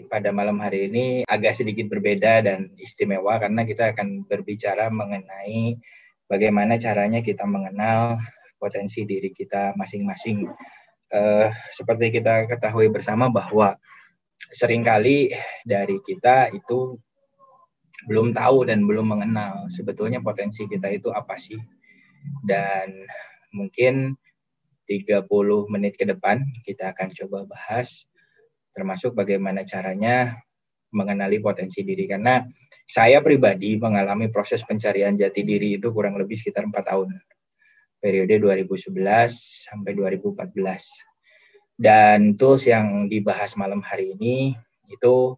pada malam hari ini agak sedikit berbeda dan istimewa karena kita akan berbicara mengenai bagaimana caranya kita mengenal potensi diri kita masing-masing. Seperti kita ketahui bersama bahwa seringkali dari kita itu belum tahu dan belum mengenal sebetulnya potensi kita itu apa sih. Dan mungkin 30 menit ke depan kita akan coba bahas termasuk bagaimana caranya mengenali potensi diri. Karena saya pribadi mengalami proses pencarian jati diri itu kurang lebih sekitar 4 tahun. Periode 2011 sampai 2014. Dan tools yang dibahas malam hari ini itu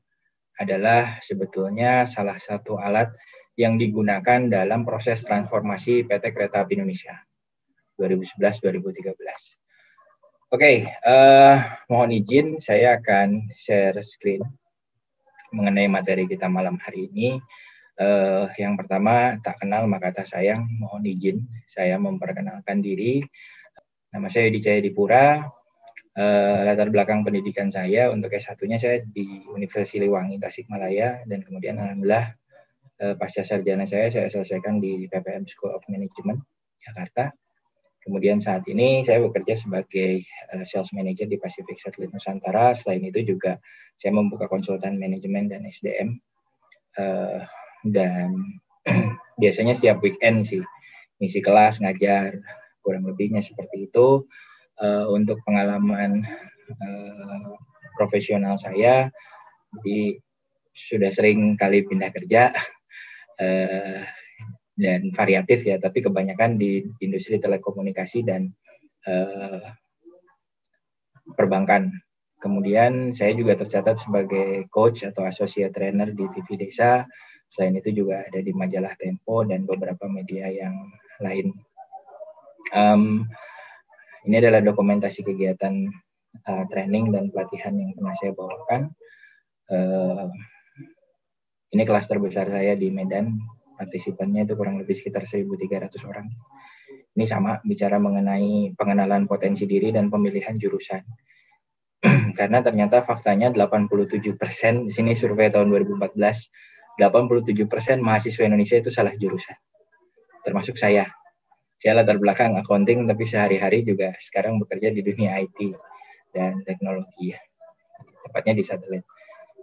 adalah sebetulnya salah satu alat yang digunakan dalam proses transformasi PT Kereta Api Indonesia 2011-2013. Oke, mohon izin saya akan share screen mengenai materi kita malam hari ini. Yang pertama, tak kenal maka tak sayang, mohon izin saya memperkenalkan diri. Nama saya Yudi Cahyadipura, latar belakang pendidikan saya untuk S1-nya saya di Universitas Siliwangi, Tasikmalaya, dan kemudian alhamdulillah pasca sarjana saya selesaikan di PPM School of Management, Jakarta. Kemudian saat ini saya bekerja sebagai sales manager di Pacific Satellite Nusantara. Selain itu juga saya membuka konsultan manajemen dan SDM. Dan biasanya setiap weekend sih, ngisi kelas, ngajar, kurang lebihnya seperti itu. Untuk pengalaman profesional saya, jadi sudah sering kali pindah kerja. Dan variatif ya, tapi kebanyakan di industri telekomunikasi dan perbankan. Kemudian saya juga tercatat sebagai coach atau associate trainer di TV Desa. Selain itu juga ada di majalah Tempo dan beberapa media yang lain. Ini adalah dokumentasi kegiatan training dan pelatihan yang pernah saya bawakan. Ini kelas terbesar saya di Medan. Partisipannya itu kurang lebih sekitar 1.300 orang. Ini sama bicara mengenai pengenalan potensi diri dan pemilihan jurusan. Karena ternyata faktanya 87%, di sini survei tahun 2014, 87% mahasiswa Indonesia itu salah jurusan. Termasuk saya. Saya latar belakang accounting, tapi sehari-hari juga sekarang bekerja di dunia IT dan teknologi ya. Tepatnya di satelit.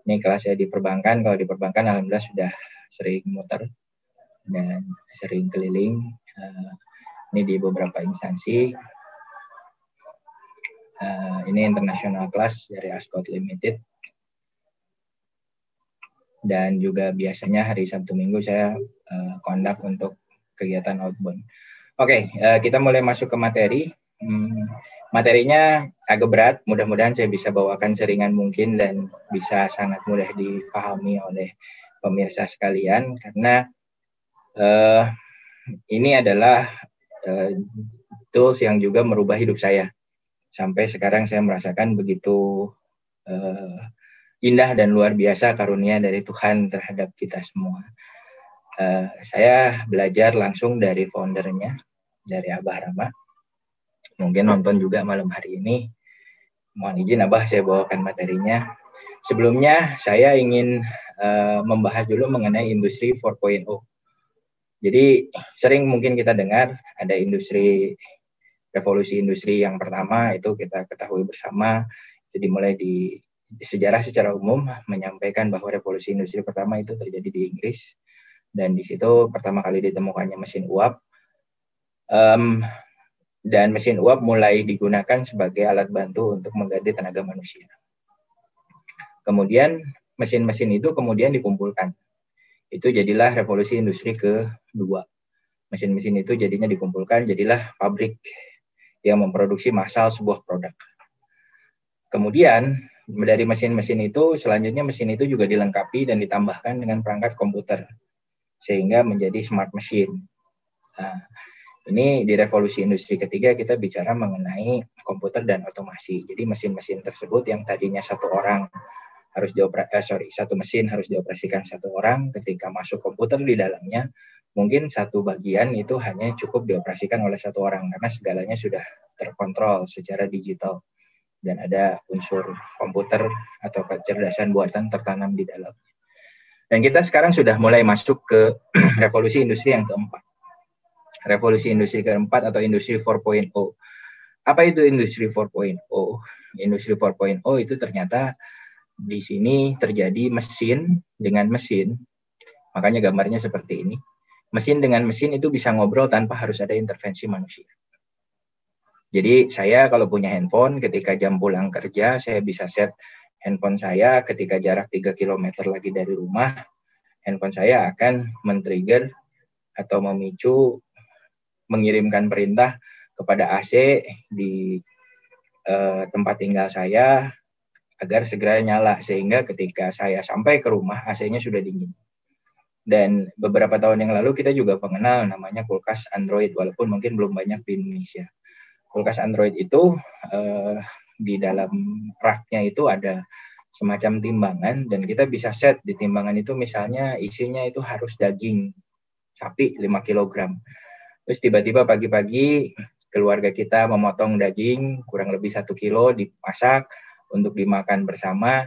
Ini kelas saya di perbankan. Kalau di perbankan alhamdulillah sudah sering muter dan sering keliling. Ini di beberapa instansi. Ini international class dari Ascot Limited. Dan juga biasanya hari Sabtu Minggu saya conduct untuk kegiatan outbound. Oke, kita mulai masuk ke materi. Materinya agak berat, mudah-mudahan saya bisa bawakan seringan mungkin dan bisa sangat mudah dipahami oleh pemirsa sekalian, karena ini adalah tools yang juga merubah hidup saya. Sampai sekarang saya merasakan begitu indah dan luar biasa karunia dari Tuhan terhadap kita semua. Saya belajar langsung dari foundernya, dari Abah Rama. Mungkin nonton juga malam hari ini. Mohon izin Abah, saya bawakan materinya. Sebelumnya saya ingin membahas dulu mengenai industri 4.0. Jadi sering mungkin kita dengar ada revolusi industri yang pertama, itu kita ketahui bersama. Jadi mulai di sejarah secara umum menyampaikan bahwa revolusi industri pertama itu terjadi di Inggris. Dan di situ pertama kali ditemukannya mesin uap. Dan mesin uap mulai digunakan sebagai alat bantu untuk mengganti tenaga manusia. Kemudian mesin-mesin itu kemudian dikumpulkan. Itu jadilah revolusi industri kedua. Mesin-mesin itu jadinya dikumpulkan, jadilah pabrik yang memproduksi massal sebuah produk. Kemudian dari mesin-mesin itu, selanjutnya mesin itu juga dilengkapi dan ditambahkan dengan perangkat komputer, sehingga menjadi smart machine. Nah, ini di revolusi industri ketiga kita bicara mengenai komputer dan otomasi. Jadi mesin-mesin tersebut yang tadinya satu mesin harus dioperasikan satu orang, ketika masuk komputer di dalamnya, mungkin satu bagian itu hanya cukup dioperasikan oleh satu orang karena segalanya sudah terkontrol secara digital. dan ada unsur komputer atau kecerdasan buatan tertanam di dalam. Dan kita sekarang sudah mulai masuk ke revolusi industri yang keempat. Revolusi industri keempat atau industri 4.0. Apa itu industri 4.0? Industri 4.0 itu ternyata di sini terjadi mesin dengan mesin. Makanya gambarnya seperti ini. Mesin dengan mesin itu bisa ngobrol tanpa harus ada intervensi manusia. Jadi saya kalau punya handphone, ketika jam pulang kerja, saya bisa set handphone saya ketika jarak 3 km lagi dari rumah, handphone saya akan men-trigger atau memicu mengirimkan perintah kepada AC di tempat tinggal saya agar segera nyala, sehingga ketika saya sampai ke rumah AC-nya sudah dingin. Dan beberapa tahun yang lalu kita juga mengenal namanya kulkas Android, walaupun mungkin belum banyak di Indonesia. Kulkas Android itu di dalam raknya itu ada semacam timbangan, dan kita bisa set di timbangan itu misalnya isinya itu harus daging sapi 5 kg. Terus tiba-tiba pagi-pagi keluarga kita memotong daging kurang lebih 1 kilo, dimasak untuk dimakan bersama.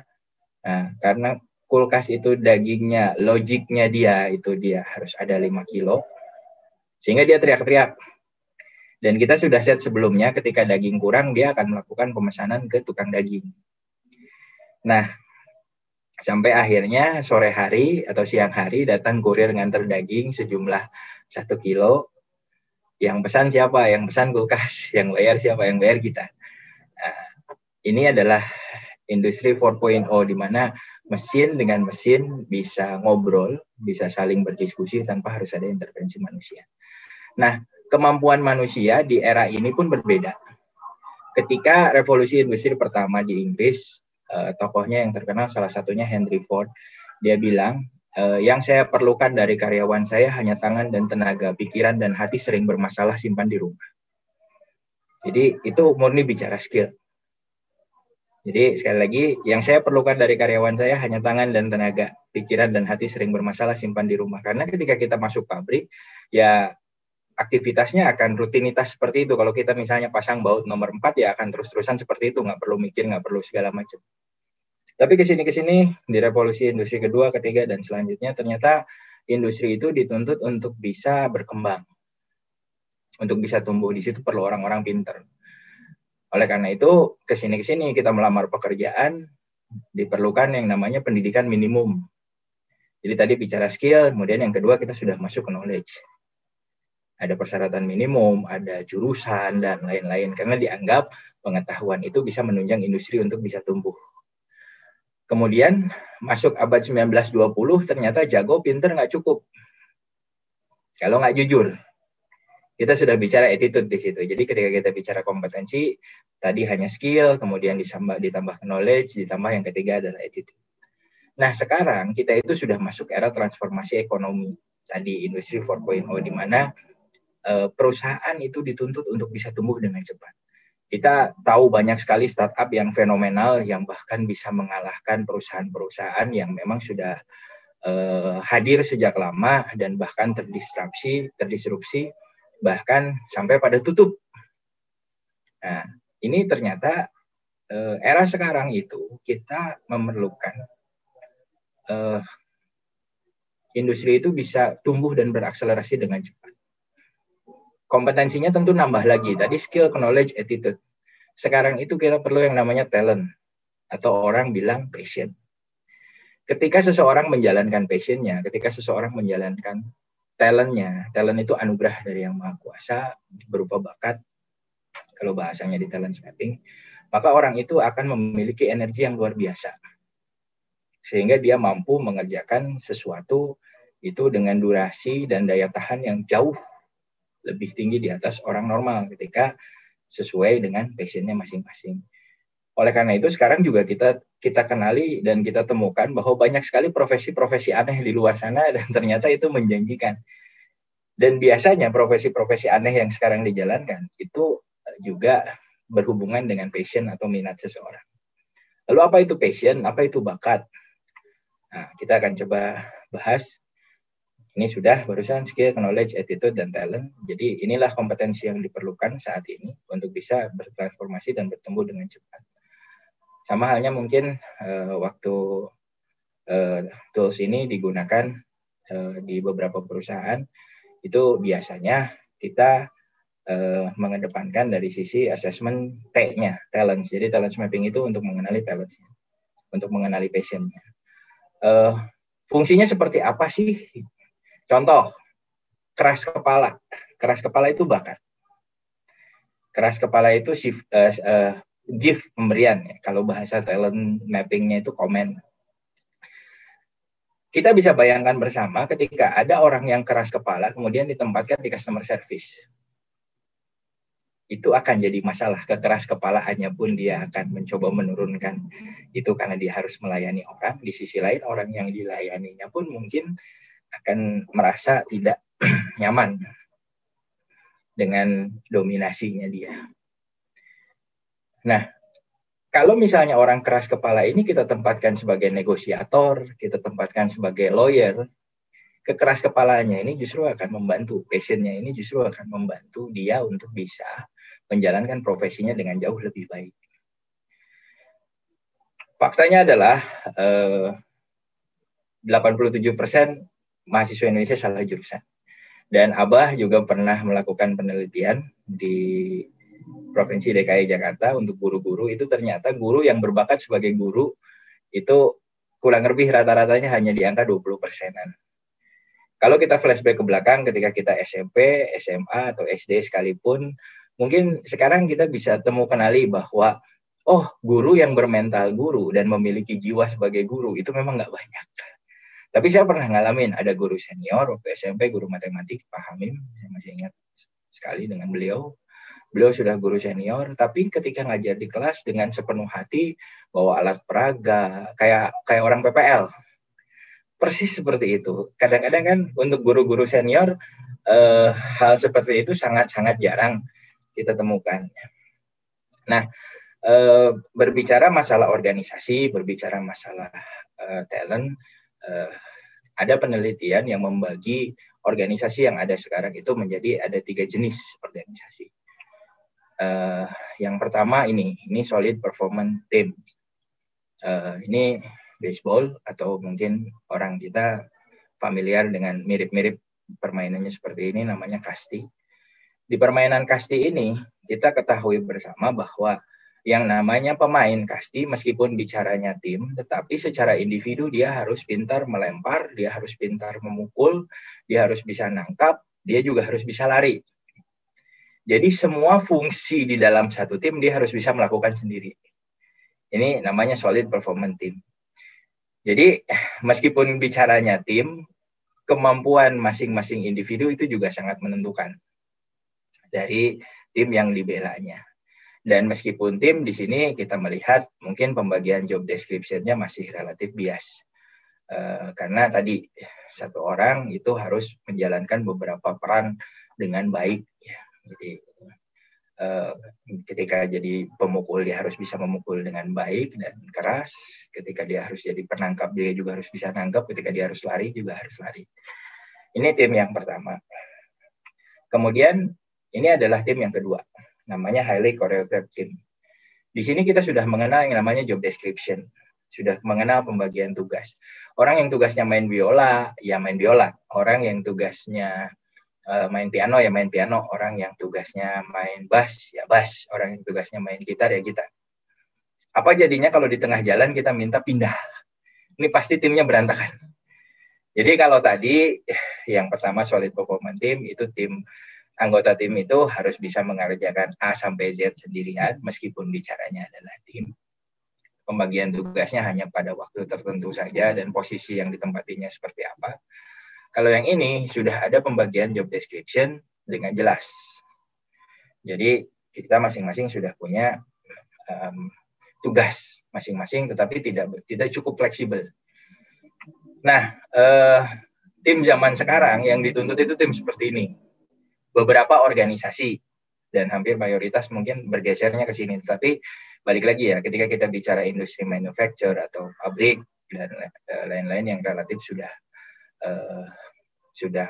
Nah, karena kulkas itu dagingnya, logiknya dia harus ada 5 kilo, sehingga dia teriak-teriak. Dan kita sudah set sebelumnya ketika daging kurang, dia akan melakukan pemesanan ke tukang daging. Nah, sampai akhirnya sore hari atau siang hari datang kurir nganter daging sejumlah 1 kilo. Yang pesan siapa? Yang pesan kulkas. Yang bayar siapa? Yang bayar kita. Nah, ini adalah industri 4.0 di mana mesin dengan mesin bisa ngobrol, bisa saling berdiskusi tanpa harus ada intervensi manusia. Nah, kemampuan manusia di era ini pun berbeda. Ketika revolusi industri pertama di Inggris, tokohnya yang terkenal salah satunya Henry Ford, dia bilang, yang saya perlukan dari karyawan saya hanya tangan dan tenaga, pikiran dan hati sering bermasalah simpan di rumah. Jadi itu murni bicara skill. Jadi sekali lagi, yang saya perlukan dari karyawan saya hanya tangan dan tenaga, pikiran dan hati sering bermasalah simpan di rumah. Karena ketika kita masuk pabrik, ya aktivitasnya akan rutinitas seperti itu. Kalau kita misalnya pasang baut nomor 4, ya akan terus-terusan seperti itu, nggak perlu mikir, nggak perlu segala macam. Tapi kesini di revolusi industri kedua, ketiga, dan selanjutnya ternyata industri itu dituntut untuk bisa berkembang, untuk bisa tumbuh. Di situ perlu orang-orang pintar. Oleh karena itu kesini kita melamar pekerjaan diperlukan yang namanya pendidikan minimum. Jadi tadi bicara skill, kemudian yang kedua kita sudah masuk ke knowledge. Ada persyaratan minimum, ada jurusan, dan lain-lain. Karena dianggap pengetahuan itu bisa menunjang industri untuk bisa tumbuh. Kemudian masuk abad 1920, ternyata jago, pinter nggak cukup. Kalau nggak jujur. Kita sudah bicara attitude di situ. Jadi ketika kita bicara kompetensi, tadi hanya skill, kemudian ditambah knowledge, ditambah yang ketiga adalah attitude. Nah sekarang kita itu sudah masuk era transformasi ekonomi. Tadi industri 4.0 di mana perusahaan itu dituntut untuk bisa tumbuh dengan cepat. Kita tahu banyak sekali startup yang fenomenal yang bahkan bisa mengalahkan perusahaan-perusahaan yang memang sudah hadir sejak lama dan bahkan terdisrupsi, bahkan sampai pada tutup. Nah, ini ternyata era sekarang itu kita memerlukan industri itu bisa tumbuh dan berakselerasi dengan cepat. Kompetensinya tentu nambah lagi. Tadi skill, knowledge, attitude. Sekarang itu kita perlu yang namanya talent. Atau orang bilang passion. Ketika seseorang menjalankan passionnya, ketika seseorang menjalankan talentnya, talent itu anugerah dari Yang Maha Kuasa, berupa bakat, kalau bahasanya di talent mapping, maka orang itu akan memiliki energi yang luar biasa. Sehingga dia mampu mengerjakan sesuatu itu dengan durasi dan daya tahan yang jauh lebih tinggi di atas orang normal ketika sesuai dengan passionnya masing-masing. Oleh karena itu sekarang juga kita kenali dan kita temukan bahwa banyak sekali profesi-profesi aneh di luar sana dan ternyata itu menjanjikan. Dan biasanya profesi-profesi aneh yang sekarang dijalankan itu juga berhubungan dengan passion atau minat seseorang. Lalu apa itu passion? Apa itu bakat? Nah, kita akan coba bahas. Ini sudah barusan skill, knowledge, attitude, dan talent. Jadi inilah kompetensi yang diperlukan saat ini untuk bisa bertransformasi dan bertumbuh dengan cepat. Sama halnya mungkin waktu tools ini digunakan di beberapa perusahaan, itu biasanya kita mengedepankan dari sisi assessment T-nya, talent. Jadi talent mapping itu untuk mengenali talent, untuk mengenali passion-nya. Fungsinya seperti apa sih? Contoh, keras kepala. Keras kepala itu bakat. Keras kepala itu gift, pemberian. Kalau bahasa talent mapping-nya itu komen. Kita bisa bayangkan bersama ketika ada orang yang keras kepala kemudian ditempatkan di customer service. Itu akan jadi masalah. Kekeras kepalaannya pun dia akan mencoba menurunkan itu karena dia harus melayani orang. Di sisi lain orang yang dilayaninya pun mungkin akan merasa tidak nyaman dengan dominasinya dia. Nah, kalau misalnya orang keras kepala ini kita tempatkan sebagai negosiator, kita tempatkan sebagai lawyer, kekeras kepalanya ini justru akan membantu, passionnya ini justru akan membantu dia untuk bisa menjalankan profesinya dengan jauh lebih baik. Faktanya adalah 87% mahasiswa Indonesia salah jurusan. Dan Abah juga pernah melakukan penelitian di Provinsi DKI Jakarta untuk guru-guru, itu ternyata guru yang berbakat sebagai guru itu kurang lebih rata-ratanya hanya di angka 20%-an. Kalau kita flashback ke belakang ketika kita SMP, SMA, atau SD sekalipun, mungkin sekarang kita bisa kenali bahwa guru yang bermental guru dan memiliki jiwa sebagai guru itu memang nggak banyak. Tapi saya pernah ngalamin, ada guru senior waktu SMP, guru matematik, Pak Hamim, saya masih ingat sekali dengan beliau. Beliau sudah guru senior, tapi ketika ngajar di kelas dengan sepenuh hati, bawa alat peraga, kayak orang PPL. Persis seperti itu. Kadang-kadang kan untuk guru-guru senior, hal seperti itu sangat-sangat jarang kita temukan. Nah, berbicara masalah organisasi, berbicara masalah talent, ada penelitian yang membagi organisasi yang ada sekarang itu menjadi ada 3 jenis organisasi. Yang pertama ini solid performance team. Ini baseball atau mungkin orang kita familiar dengan mirip-mirip permainannya seperti ini, namanya kasti. Di permainan kasti ini kita ketahui bersama bahwa yang namanya pemain kasti meskipun bicaranya tim, tetapi secara individu dia harus pintar melempar, dia harus pintar memukul, dia harus bisa nangkap, dia juga harus bisa lari. Jadi semua fungsi di dalam satu tim dia harus bisa melakukan sendiri. Ini namanya solid performance team. Jadi meskipun bicaranya tim, kemampuan masing-masing individu itu juga sangat menentukan dari tim yang dibelanya. Dan meskipun tim di sini kita melihat mungkin pembagian job description-nya masih relatif bias. Karena tadi satu orang itu harus menjalankan beberapa peran dengan baik. Jadi ketika jadi pemukul dia harus bisa memukul dengan baik dan keras. Ketika dia harus jadi penangkap dia juga harus bisa nangkap. Ketika dia harus lari juga harus lari. Ini tim yang pertama. Kemudian ini adalah tim yang kedua. Namanya highly choreographed team. Di sini kita sudah mengenal yang namanya job description. Sudah mengenal pembagian tugas. Orang yang tugasnya main biola, ya main biola. Orang yang tugasnya main piano, ya main piano. Orang yang tugasnya main bass, ya bass. Orang yang tugasnya main gitar, ya gitar. Apa jadinya kalau di tengah jalan kita minta pindah? Ini pasti timnya berantakan. Jadi kalau tadi yang pertama solid performance team, itu tim anggota tim itu harus bisa mengerjakan A sampai Z sendirian, meskipun bicaranya adalah tim. Pembagian tugasnya hanya pada waktu tertentu saja dan posisi yang ditempatinya seperti apa. Kalau yang ini sudah ada pembagian job description dengan jelas. Jadi kita masing-masing sudah punya tugas masing-masing, tetapi tidak cukup fleksibel. Nah, tim zaman sekarang yang dituntut itu tim seperti ini. Beberapa organisasi dan hampir mayoritas mungkin bergesernya ke sini. Tapi balik lagi ya, ketika kita bicara industri manufacture atau pabrik dan lain-lain yang relatif sudah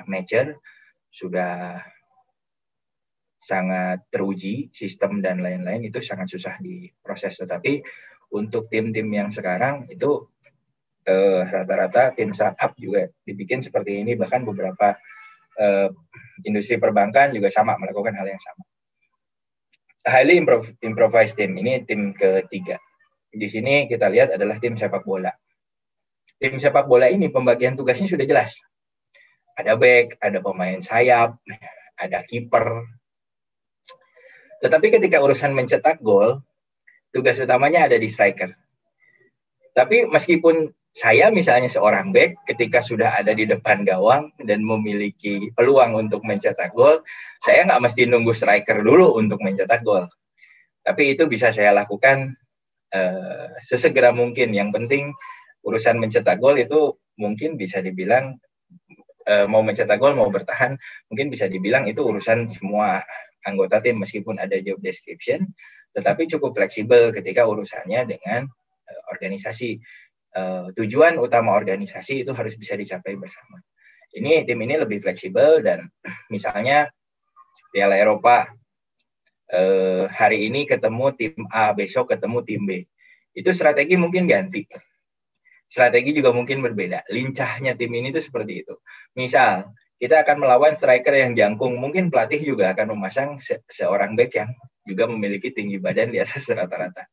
mature, sudah sangat teruji sistem dan lain-lain, itu sangat susah diproses. Tetapi untuk tim-tim yang sekarang itu rata-rata tim startup juga dibikin seperti ini, bahkan beberapa industri perbankan juga sama melakukan hal yang sama. Highly improvised team, ini tim ketiga. Di sini kita lihat adalah tim sepak bola. Tim sepak bola ini pembagian tugasnya sudah jelas. Ada back, ada pemain sayap, ada kiper. Tetapi ketika urusan mencetak gol, tugas utamanya ada di striker. Tapi meskipun saya misalnya seorang back, ketika sudah ada di depan gawang dan memiliki peluang untuk mencetak gol, saya nggak mesti nunggu striker dulu untuk mencetak gol. Tapi itu bisa saya lakukan sesegera mungkin. Yang penting urusan mencetak gol itu mungkin bisa dibilang mau mencetak gol, mau bertahan, mungkin bisa dibilang itu urusan semua anggota tim meskipun ada job description, tetapi cukup fleksibel ketika urusannya dengan organisasi. Tujuan utama organisasi itu harus bisa dicapai bersama. Tim ini lebih fleksibel dan misalnya Piala Eropa hari ini ketemu tim A, besok ketemu tim B. Itu strategi mungkin ganti. Strategi juga mungkin berbeda. Lincahnya tim ini tuh seperti itu. Misal, kita akan melawan striker yang jangkung. Mungkin pelatih juga akan memasang seorang back yang juga memiliki tinggi badan di atas rata-rata.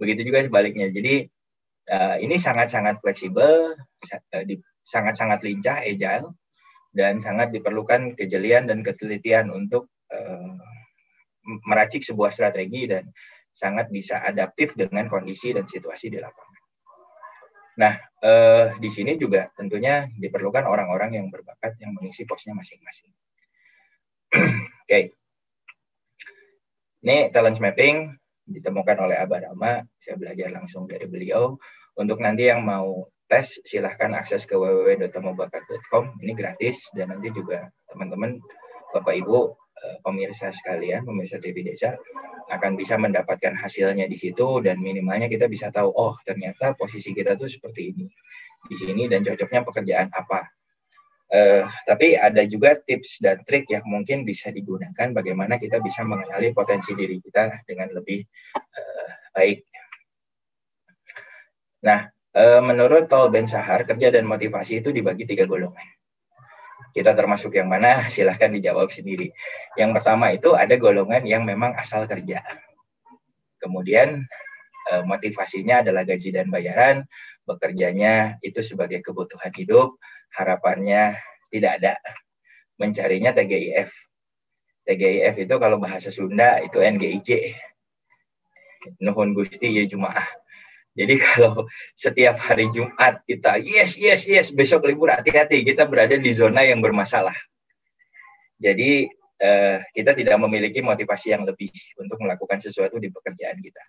Begitu juga sebaliknya. Jadi, ini sangat-sangat fleksibel, sangat-sangat lincah, agile, dan sangat diperlukan kejelian dan ketelitian untuk meracik sebuah strategi dan sangat bisa adaptif dengan kondisi dan situasi di lapangan. Nah, di sini juga tentunya diperlukan orang-orang yang berbakat yang mengisi posnya masing-masing. Oke. Ini talent mapping ditemukan oleh Abah Rama. Saya belajar langsung dari beliau. Untuk nanti yang mau tes, silahkan akses ke www.temubakat.com. Ini gratis dan nanti juga teman-teman, Bapak Ibu, pemirsa sekalian, pemirsa TV Desa akan bisa mendapatkan hasilnya di situ dan minimalnya kita bisa tahu, oh ternyata posisi kita tuh seperti ini di sini dan cocoknya pekerjaan apa. Tapi ada juga tips dan trik yang mungkin bisa digunakan bagaimana kita bisa mengenali potensi diri kita dengan lebih baik. Nah, menurut Tal Ben Shahar, kerja dan motivasi itu dibagi 3 golongan. Kita termasuk yang mana? Silahkan dijawab sendiri. Yang pertama itu ada golongan yang memang asal kerja. Kemudian motivasinya adalah gaji dan bayaran, bekerjanya itu sebagai kebutuhan hidup, harapannya tidak ada. Mencarinya TGIF. TGIF itu kalau bahasa Sunda itu NGIJ. Nuhun Gusti ya Jumaah. Jadi kalau setiap hari Jumat kita yes, besok libur, hati-hati, kita berada di zona yang bermasalah. Jadi kita tidak memiliki motivasi yang lebih untuk melakukan sesuatu di pekerjaan kita.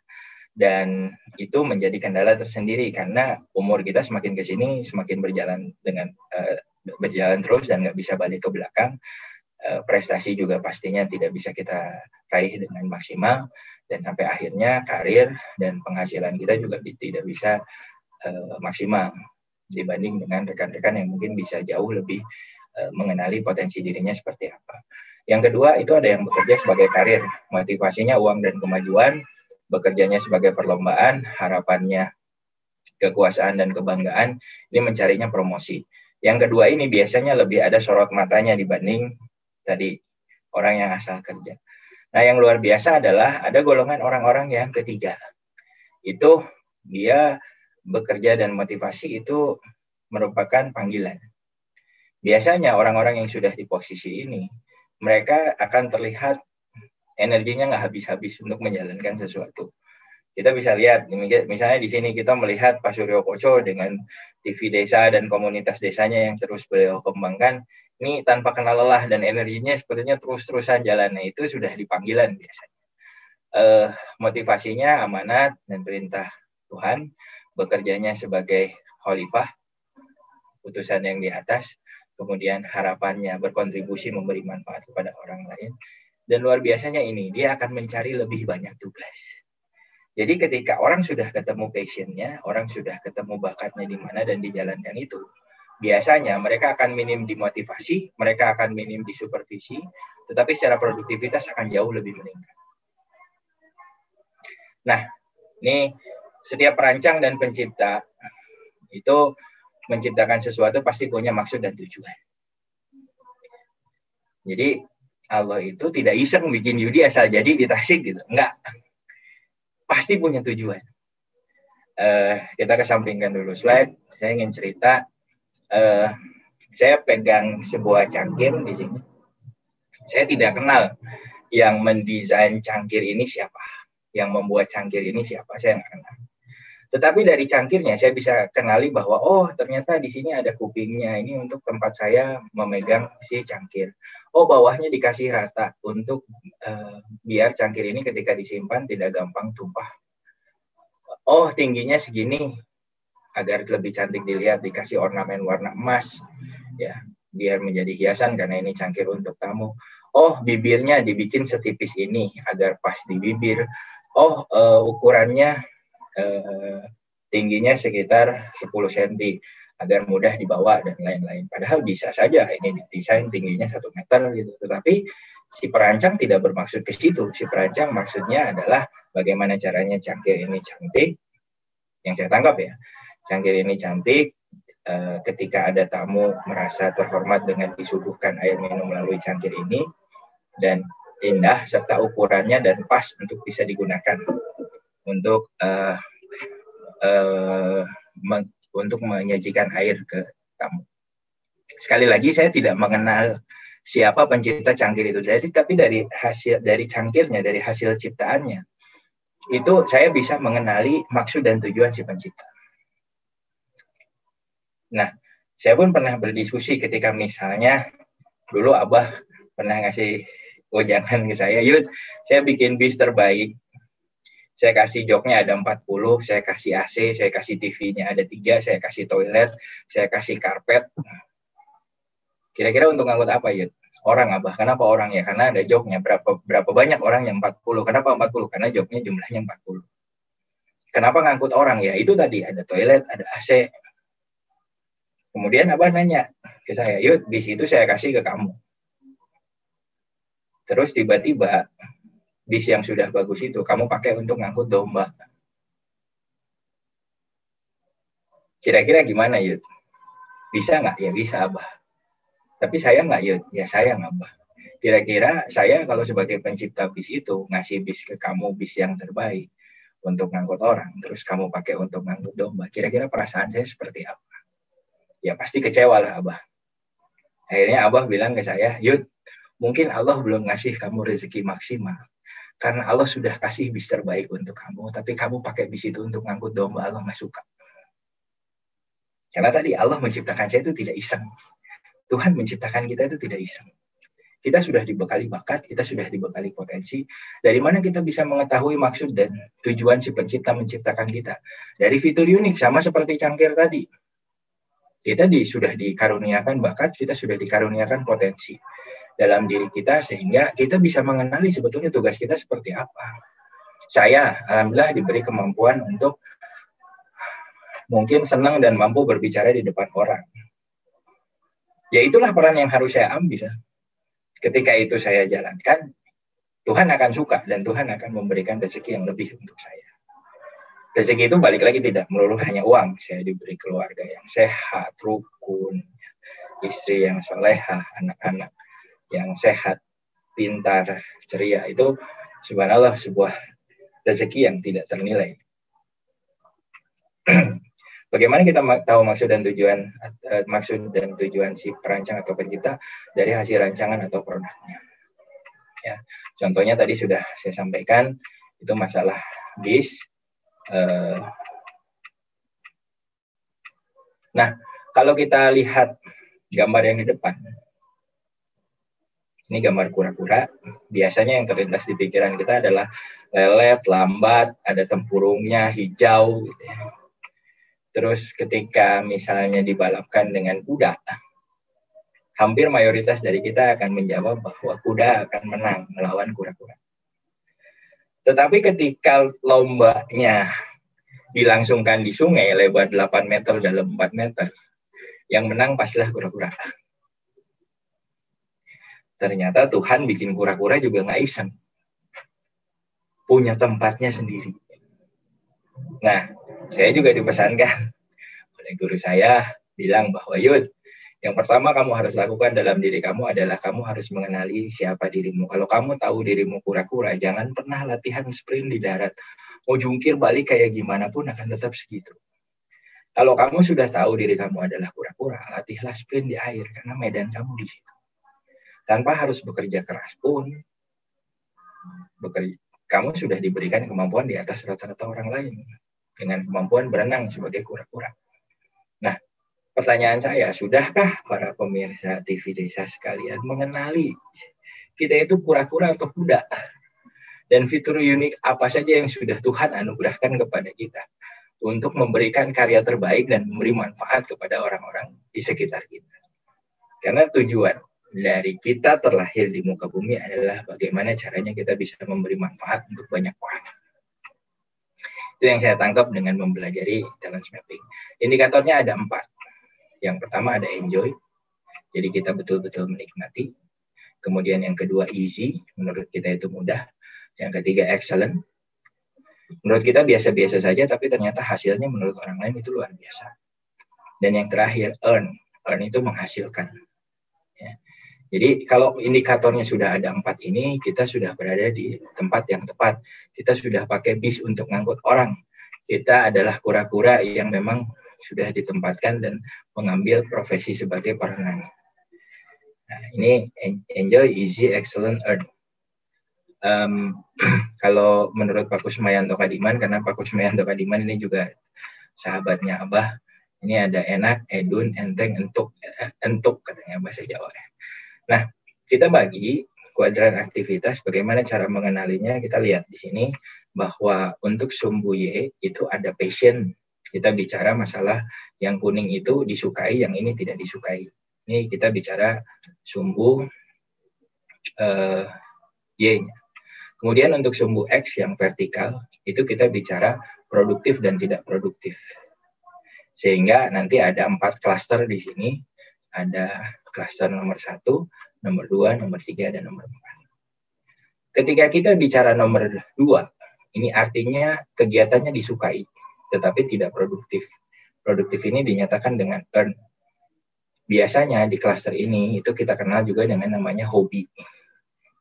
Dan itu menjadi kendala tersendiri karena umur kita semakin ke sini, semakin berjalan terus dan nggak bisa balik ke belakang. Prestasi juga pastinya tidak bisa kita raih dengan maksimal. Dan sampai akhirnya karir dan penghasilan kita juga tidak bisa maksimal dibanding dengan rekan-rekan yang mungkin bisa jauh lebih mengenali potensi dirinya seperti apa. Yang kedua itu ada yang bekerja sebagai karir, motivasinya uang dan kemajuan, bekerjanya sebagai perlombaan, harapannya kekuasaan dan kebanggaan, ini mencarinya promosi. Yang kedua ini biasanya lebih ada sorot matanya dibanding tadi orang yang asal kerja. Nah, yang luar biasa adalah ada golongan orang-orang yang ketiga. Itu dia bekerja dan motivasi itu merupakan panggilan. Biasanya orang-orang yang sudah di posisi ini, mereka akan terlihat energinya nggak habis-habis untuk menjalankan sesuatu. Kita bisa lihat, misalnya di sini kita melihat Pak Suryo Koco dengan TV desa dan komunitas desanya yang terus beliau kembangkan, ini tanpa kenal lelah dan energinya sepertinya terus-terusan jalannya, itu sudah dipanggilan biasanya. Motivasinya amanat dan perintah Tuhan, bekerjanya sebagai khalifah, utusan yang di atas, kemudian harapannya berkontribusi memberi manfaat kepada orang lain, dan luar biasanya ini, dia akan mencari lebih banyak tugas. Jadi ketika orang sudah ketemu passion-nya, orang sudah ketemu bakatnya di mana dan dijalankan itu, biasanya mereka akan minim dimotivasi, mereka akan minim di supervisi, tetapi secara produktivitas akan jauh lebih meningkat. Nah, ini Setiap perancang dan pencipta itu menciptakan sesuatu pasti punya maksud dan tujuan. Jadi Allah itu tidak iseng bikin Yudi asal jadi di Tasik gitu. Enggak. Pasti punya tujuan. Kita kesampingkan dulu slide. Saya ingin cerita. Saya pegang sebuah cangkir di sini. Saya tidak kenal yang mendesain cangkir ini siapa. Yang membuat cangkir ini siapa. Saya nggak kenal. Tetapi dari cangkirnya saya bisa kenali bahwa oh ternyata di sini ada kupingnya, ini untuk tempat saya memegang si cangkir. Oh bawahnya dikasih rata untuk biar cangkir ini ketika disimpan tidak gampang tumpah. Oh tingginya segini agar lebih cantik dilihat, dikasih ornamen warna emas ya biar menjadi hiasan karena ini cangkir untuk tamu. Oh bibirnya dibikin setipis ini agar pas di bibir. Oh ukurannya tingginya sekitar 10 cm agar mudah dibawa dan lain-lain. Padahal bisa saja ini desain tingginya 1 meter gitu. Tetapi si perancang tidak bermaksud ke situ. Si perancang maksudnya adalah bagaimana caranya cangkir ini cantik. Yang saya tangkap ya, cangkir ini cantik. Ketika ada tamu merasa terhormat dengan disuguhkan air minum melalui cangkir ini dan indah serta ukurannya dan pas untuk bisa digunakan untuk untuk menyajikan air ke tamu. Sekali lagi saya tidak mengenal siapa pencipta cangkir itu. Tapi dari cangkirnya, dari hasil ciptaannya, itu saya bisa mengenali maksud dan tujuan si pencipta. Nah, saya pun pernah berdiskusi ketika misalnya dulu Abah pernah ngasih wejangan ke saya, Yud, saya bikin bis terbaik. Saya kasih joknya ada 40, saya kasih AC, saya kasih TV-nya ada 3, saya kasih toilet, saya kasih karpet. Kira-kira untuk ngangkut apa ya? Orang Abah. Kenapa orang ya? Karena ada joknya. Berapa banyak orang yang 40? Kenapa 40? Karena joknya jumlahnya 40. Kenapa ngangkut orang ya? Itu tadi ada toilet, ada AC. Kemudian Abah nanya ke saya, Yud, bis itu saya kasih ke kamu. Terus tiba-tiba bis yang sudah bagus itu kamu pakai untuk ngangkut domba. Kira-kira gimana Yud? Bisa nggak? Ya bisa Abah. Tapi saya nggak Yud? Ya saya Abah. Kira-kira saya kalau sebagai pencipta bis itu ngasih bis ke kamu, bis yang terbaik untuk ngangkut orang, terus kamu pakai untuk ngangkut domba. Kira-kira perasaan saya seperti apa? Ya pasti kecewa lah Abah. Akhirnya Abah bilang ke saya, Yud, mungkin Allah belum ngasih kamu rezeki maksimal. Karena Allah sudah kasih bis terbaik untuk kamu, tapi kamu pakai bis itu untuk ngangkut domba, Allah nggak suka. Karena tadi Allah menciptakan saya itu tidak iseng. Tuhan menciptakan kita itu tidak iseng. Kita sudah dibekali bakat, kita sudah dibekali potensi. Dari mana kita bisa mengetahui maksud dan tujuan si pencipta menciptakan kita? Dari fitur unik, sama seperti cangkir tadi. Kita sudah dikaruniakan bakat, kita sudah dikaruniakan potensi dalam diri kita sehingga kita bisa mengenali sebetulnya tugas kita seperti apa. Saya alhamdulillah diberi kemampuan untuk mungkin senang dan mampu berbicara di depan orang. Ya itulah peran yang harus saya ambil. Ketika itu saya jalankan, Tuhan akan suka dan Tuhan akan memberikan rezeki yang lebih untuk saya. Rezeki itu balik lagi tidak melulu hanya uang. Saya diberi keluarga yang sehat, rukun, istri yang solehah, anak-anak yang sehat, pintar, ceria. Itu subhanallah sebuah rezeki yang tidak ternilai. Bagaimana kita tahu maksud dan tujuan si perancang atau pencipta dari hasil rancangan atau produknya? Ya, contohnya tadi sudah saya sampaikan, itu masalah bis. Nah, kalau kita lihat gambar yang di depan, ini gambar kura-kura. Biasanya yang terlintas di pikiran kita adalah lelet, lambat, ada tempurungnya, hijau. Gitu ya. Terus ketika misalnya dibalapkan dengan kuda, hampir mayoritas dari kita akan menjawab bahwa kuda akan menang melawan kura-kura. Tetapi ketika lombanya dilangsungkan di sungai lebar 8 meter dalam 4 meter, yang menang pastilah kura-kura. Ternyata Tuhan bikin kura-kura juga nggak iseng. Punya tempatnya sendiri. Nah, Saya juga dipesankan oleh guru saya, bilang bahwa Yud, yang pertama kamu harus lakukan dalam diri kamu adalah kamu harus mengenali siapa dirimu. Kalau kamu tahu dirimu kura-kura, jangan pernah latihan sprint di darat. Mau jungkir balik kayak gimana pun akan tetap segitu. Kalau kamu sudah tahu diri kamu adalah kura-kura, latihlah sprint di air, karena medan kamu di situ. Tanpa harus bekerja keras pun, kamu sudah diberikan kemampuan di atas rata-rata orang lain. Dengan kemampuan berenang sebagai kura-kura. Nah, pertanyaan saya, sudahkah para pemirsa TV Desa sekalian mengenali kita itu kura-kura atau kuda? Dan fitur unik apa saja yang sudah Tuhan anugerahkan kepada kita untuk memberikan karya terbaik dan memberi manfaat kepada orang-orang di sekitar kita. Karena tujuan dari kita terlahir di muka bumi adalah bagaimana caranya kita bisa memberi manfaat untuk banyak orang. Itu yang saya tangkap dengan mempelajari talent mapping. Indikatornya ada 4. Yang pertama ada enjoy, jadi kita betul-betul menikmati. Kemudian yang kedua easy, menurut kita itu mudah. Yang ketiga excellent, menurut kita biasa-biasa saja, tapi ternyata hasilnya menurut orang lain itu luar biasa. Dan yang terakhir earn itu menghasilkan. Ya. Jadi kalau indikatornya sudah ada 4 ini, kita sudah berada di tempat yang tepat. Kita sudah pakai bis untuk ngangkut orang. Kita adalah kura-kura yang memang sudah ditempatkan dan mengambil profesi sebagai perenang. Nah, ini enjoy, easy, excellent, earn. Kalau menurut Pak Kusmayanto Kadiman, karena Pak Kusmayanto Kadiman ini juga sahabatnya Abah, ini ada enak, edun, enteng, entuk katanya bahasa Jawa. Nah, kita bagi kuadran aktivitas, bagaimana cara mengenalinya, kita lihat di sini bahwa untuk sumbu Y itu ada passion. Kita bicara masalah yang kuning itu disukai, yang ini tidak disukai. Ini kita bicara sumbu Y-nya. Kemudian untuk sumbu X yang vertikal, itu kita bicara produktif dan tidak produktif. Sehingga nanti ada 4 klaster di sini. Ada klaster nomor 1, nomor 2, nomor 3, dan nomor 4. Ketika kita bicara nomor 2, ini artinya kegiatannya disukai, tetapi tidak produktif. Produktif ini dinyatakan dengan earn. Biasanya di klaster ini, itu kita kenal juga dengan namanya hobi.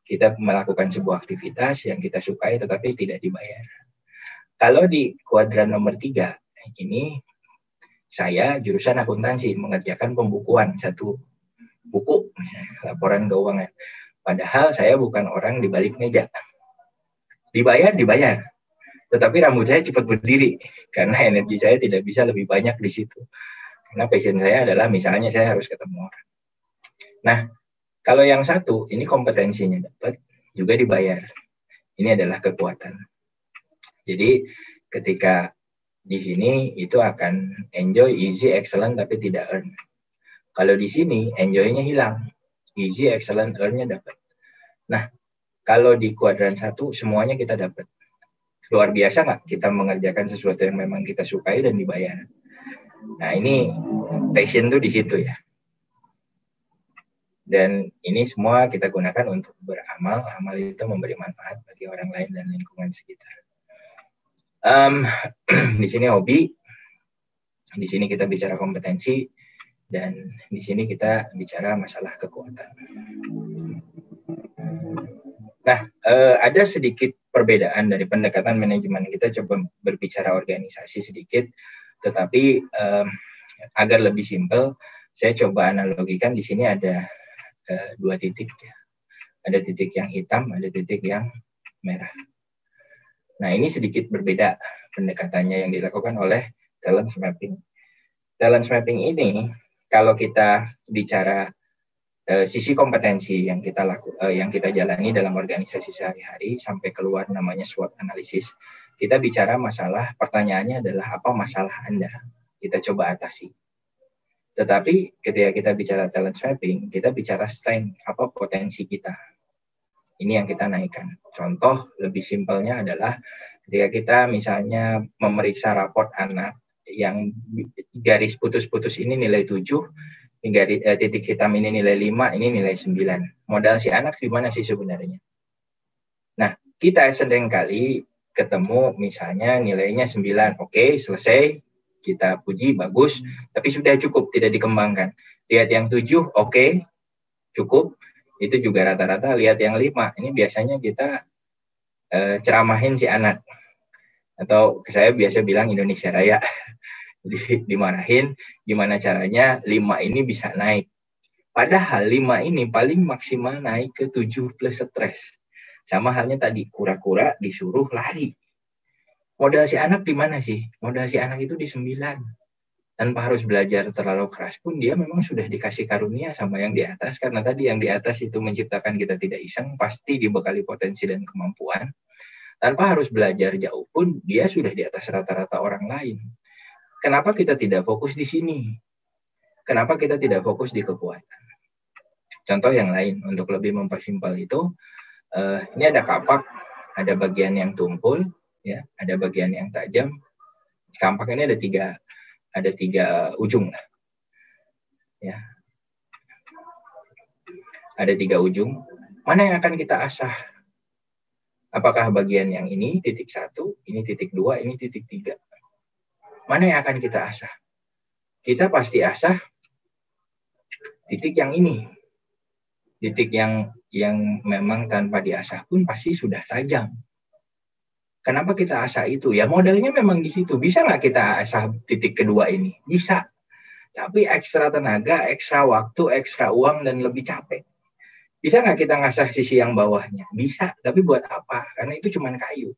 Kita melakukan sebuah aktivitas yang kita sukai tetapi tidak dibayar. Kalau di kuadran nomor 3, ini saya jurusan akuntansi mengerjakan pembukuan satu buku, laporan keuangan. Padahal saya bukan orang di balik meja. Dibayar, tetapi rambut saya cepat berdiri karena energi saya tidak bisa lebih banyak di situ. Karena passion saya adalah misalnya saya harus ketemu orang. Nah, kalau yang satu, ini kompetensinya dapat, juga dibayar. Ini adalah kekuatan. Jadi ketika di sini itu akan enjoy, easy, excellent, tapi tidak earn. Kalau di sini enjoy-nya hilang, easy, excellent, earn-nya dapat. Nah, kalau di kuadran 1 semuanya kita dapat. Luar biasa nggak kita mengerjakan sesuatu yang memang kita sukai dan dibayar. Nah, ini passion tuh di situ ya. Dan ini semua kita gunakan untuk beramal. Amal itu memberi manfaat bagi orang lain dan lingkungan sekitar. Di sini hobi, di sini kita bicara kompetensi, dan di sini kita bicara masalah kekuatan. Nah, ada sedikit perbedaan dari pendekatan manajemen. Kita coba berbicara organisasi sedikit, tetapi agar lebih simpel, saya coba analogikan di sini ada 2 titik ya. Ada titik yang hitam, ada titik yang merah. Nah, ini sedikit berbeda pendekatannya yang dilakukan oleh talent mapping. Talent mapping ini kalau kita bicara sisi kompetensi yang kita jalani dalam organisasi sehari-hari sampai keluar namanya SWOT analisis, kita bicara masalah, pertanyaannya adalah apa masalah Anda? Kita coba atasi. Tetapi ketika kita bicara talent mapping, kita bicara strength, apa potensi kita. Ini yang kita naikkan. Contoh lebih simpelnya adalah ketika kita misalnya memeriksa raport anak yang garis putus-putus ini nilai 7, titik hitam ini nilai 5, ini nilai 9. Modal si anak di mana sih sebenarnya? Nah, kita seringkali ketemu misalnya nilainya 9, oke, selesai, kita puji, bagus, tapi sudah cukup, tidak dikembangkan. Lihat yang 7, oke, cukup, itu juga rata-rata. Lihat yang 5, ini biasanya kita ceramahin si anak. Atau saya biasa bilang Indonesia Raya. Dimarahin, gimana caranya 5 ini bisa naik. Padahal 5 ini paling maksimal naik ke 7 plus stres. Sama halnya tadi, kura-kura disuruh lari. Modal si anak di mana sih? Modal si anak itu di 9. Tanpa harus belajar terlalu keras pun, dia memang sudah dikasih karunia sama yang di atas. Karena tadi yang di atas itu menciptakan kita tidak iseng, pasti dibekali potensi dan kemampuan. Tanpa harus belajar jauh pun, dia sudah di atas rata-rata orang lain. Kenapa kita tidak fokus di sini? Kenapa kita tidak fokus di kekuatan? Contoh yang lain, untuk lebih mempersimpel itu, ini ada kapak, ada bagian yang tumpul, ya, ada bagian yang tajam. Kampak ini ada tiga ujung, ya. Ada 3 ujung. Mana yang akan kita asah? Apakah bagian yang ini titik 1, ini titik 2, ini titik 3? Mana yang akan kita asah? Kita pasti asah titik yang ini. Titik yang memang tanpa diasah pun pasti sudah tajam. Kenapa kita asah itu? Ya modalnya memang di situ. Bisa nggak kita asah titik kedua ini? Bisa. Tapi ekstra tenaga, ekstra waktu, ekstra uang, dan lebih capek. Bisa nggak kita ngasah sisi yang bawahnya? Bisa. Tapi buat apa? Karena itu cuma kayu.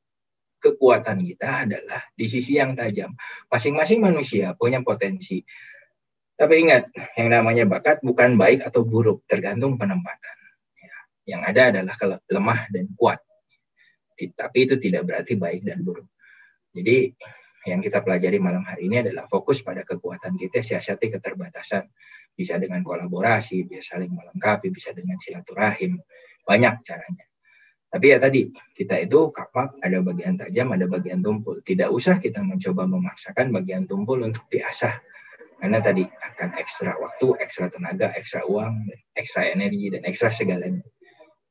Kekuatan kita adalah di sisi yang tajam. Masing-masing manusia punya potensi. Tapi ingat, yang namanya bakat bukan baik atau buruk, tergantung penempatan. Yang ada adalah lemah dan kuat. Tapi itu tidak berarti baik dan buruk. Jadi yang kita pelajari malam hari ini adalah fokus pada kekuatan kita, siasati keterbatasan. Bisa dengan kolaborasi, bisa saling melengkapi, bisa dengan silaturahim. Banyak caranya. Tapi ya tadi, kita itu kapak, ada bagian tajam, ada bagian tumpul. Tidak usah kita mencoba memaksakan bagian tumpul untuk diasah. Karena tadi akan ekstra waktu, ekstra tenaga, ekstra uang, ekstra energi, dan ekstra segalanya.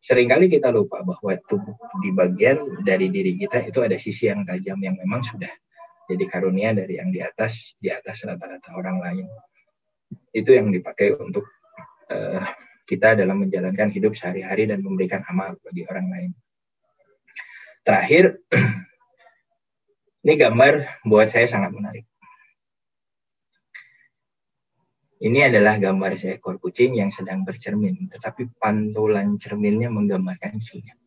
Seringkali kita lupa bahwa tubuh di bagian dari diri kita itu ada sisi yang tajam yang memang sudah jadi karunia dari yang di atas rata-rata orang lain. Itu yang dipakai untuk kita dalam menjalankan hidup sehari-hari dan memberikan amal bagi orang lain. Terakhir, ini gambar buat saya sangat menarik. Ini adalah gambar seekor kucing yang sedang bercermin, tetapi pantulan cerminnya menggambarkan singa.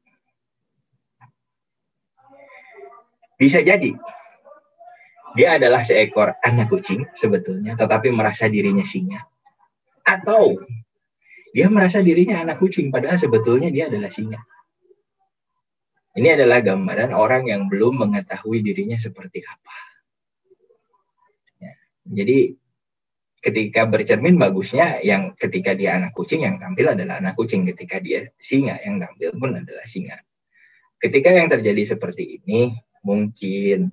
Bisa jadi dia adalah seekor anak kucing sebetulnya, tetapi merasa dirinya singa. Atau dia merasa dirinya anak kucing, padahal sebetulnya dia adalah singa. Ini adalah gambaran orang yang belum mengetahui dirinya seperti apa. Ya, jadi ketika bercermin bagusnya yang ketika dia anak kucing yang tampil adalah anak kucing, ketika dia singa yang tampil pun adalah singa. Ketika yang terjadi seperti ini, mungkin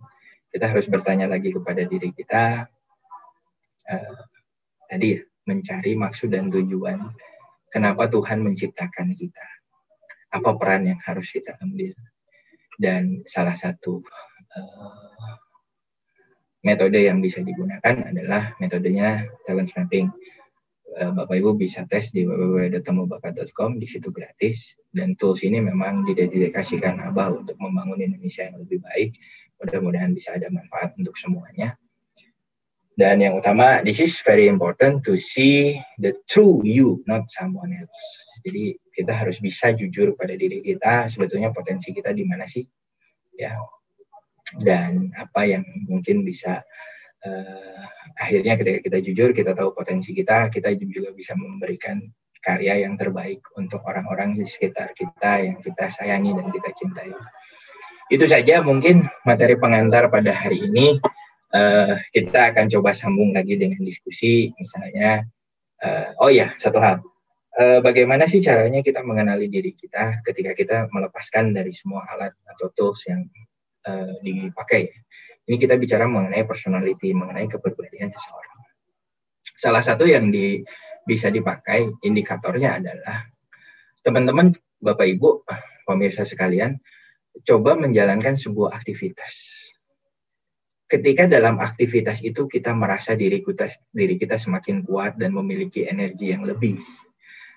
kita harus bertanya lagi kepada diri kita, tadi mencari maksud dan tujuan, kenapa Tuhan menciptakan kita, apa peran yang harus kita ambil. Dan salah satu metode yang bisa digunakan adalah metodenya talent mapping. Bapak Ibu bisa tes di www.temubakat.com, di situ gratis. Dan tools ini memang didedikasikan Abah untuk membangun Indonesia yang lebih baik. Mudah-mudahan bisa ada manfaat untuk semuanya. Dan yang utama, this is very important to see the true you, not someone else. Jadi kita harus bisa jujur pada diri kita, sebetulnya potensi kita di mana sih, ya. Dan apa yang mungkin bisa akhirnya ketika kita jujur, kita tahu potensi kita juga bisa memberikan karya yang terbaik untuk orang-orang di sekitar kita yang kita sayangi dan kita cintai. Itu saja mungkin materi pengantar pada hari ini. Kita akan coba sambung lagi dengan diskusi, misalnya, satu hal, bagaimana sih caranya kita mengenali diri kita ketika kita melepaskan dari semua alat atau tools yang dipakai. Ini kita bicara mengenai personality, mengenai kepribadian seseorang. Salah satu yang bisa dipakai indikatornya adalah teman-teman, Bapak Ibu, pemirsa sekalian, coba menjalankan sebuah aktivitas. Ketika dalam aktivitas itu kita merasa diri kita semakin kuat dan memiliki energi yang lebih.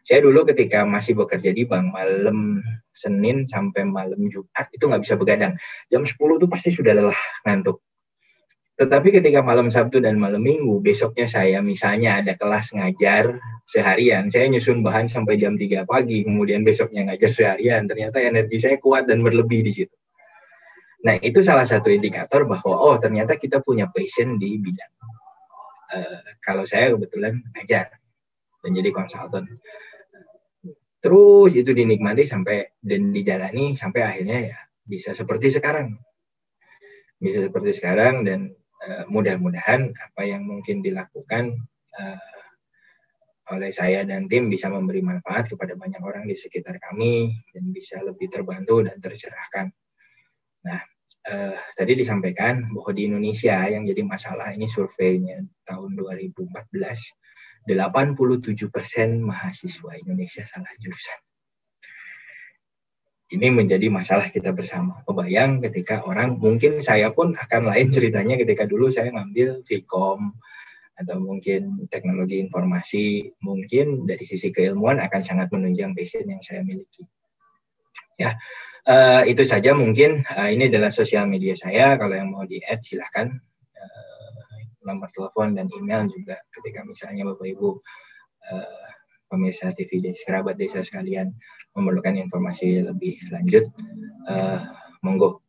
Saya dulu ketika masih bekerja di bank, malam Senin sampai malam Jumat itu nggak bisa begadang. Jam 10 itu pasti sudah lelah, ngantuk. Tetapi ketika malam Sabtu dan malam Minggu, besoknya saya misalnya ada kelas ngajar seharian, saya nyusun bahan sampai jam 3 pagi, kemudian besoknya ngajar seharian, ternyata energi saya kuat dan berlebih di situ. Nah, itu salah satu indikator bahwa, oh ternyata kita punya passion di bidang. Kalau saya kebetulan ngajar dan jadi konsultan. Terus itu dinikmati sampai dan dijalani sampai akhirnya ya bisa seperti sekarang. Bisa seperti sekarang dan mudah-mudahan apa yang mungkin dilakukan oleh saya dan tim bisa memberi manfaat kepada banyak orang di sekitar kami dan bisa lebih terbantu dan tercerahkan. Nah, tadi disampaikan bahwa di Indonesia yang jadi masalah ini surveinya tahun 2014, 87% mahasiswa Indonesia salah jurusan. Ini menjadi masalah kita bersama. Kebayang ketika orang, mungkin saya pun akan lain ceritanya ketika dulu saya ngambil Vkom atau mungkin teknologi informasi, mungkin dari sisi keilmuan akan sangat menunjang passion yang saya miliki. Ya, itu saja mungkin. Ini adalah sosial media saya. Kalau yang mau di-add silahkan. Nomor telepon dan email juga ketika misalnya Bapak Ibu pemirsa TV kerabat desa sekalian memerlukan informasi lebih lanjut, monggo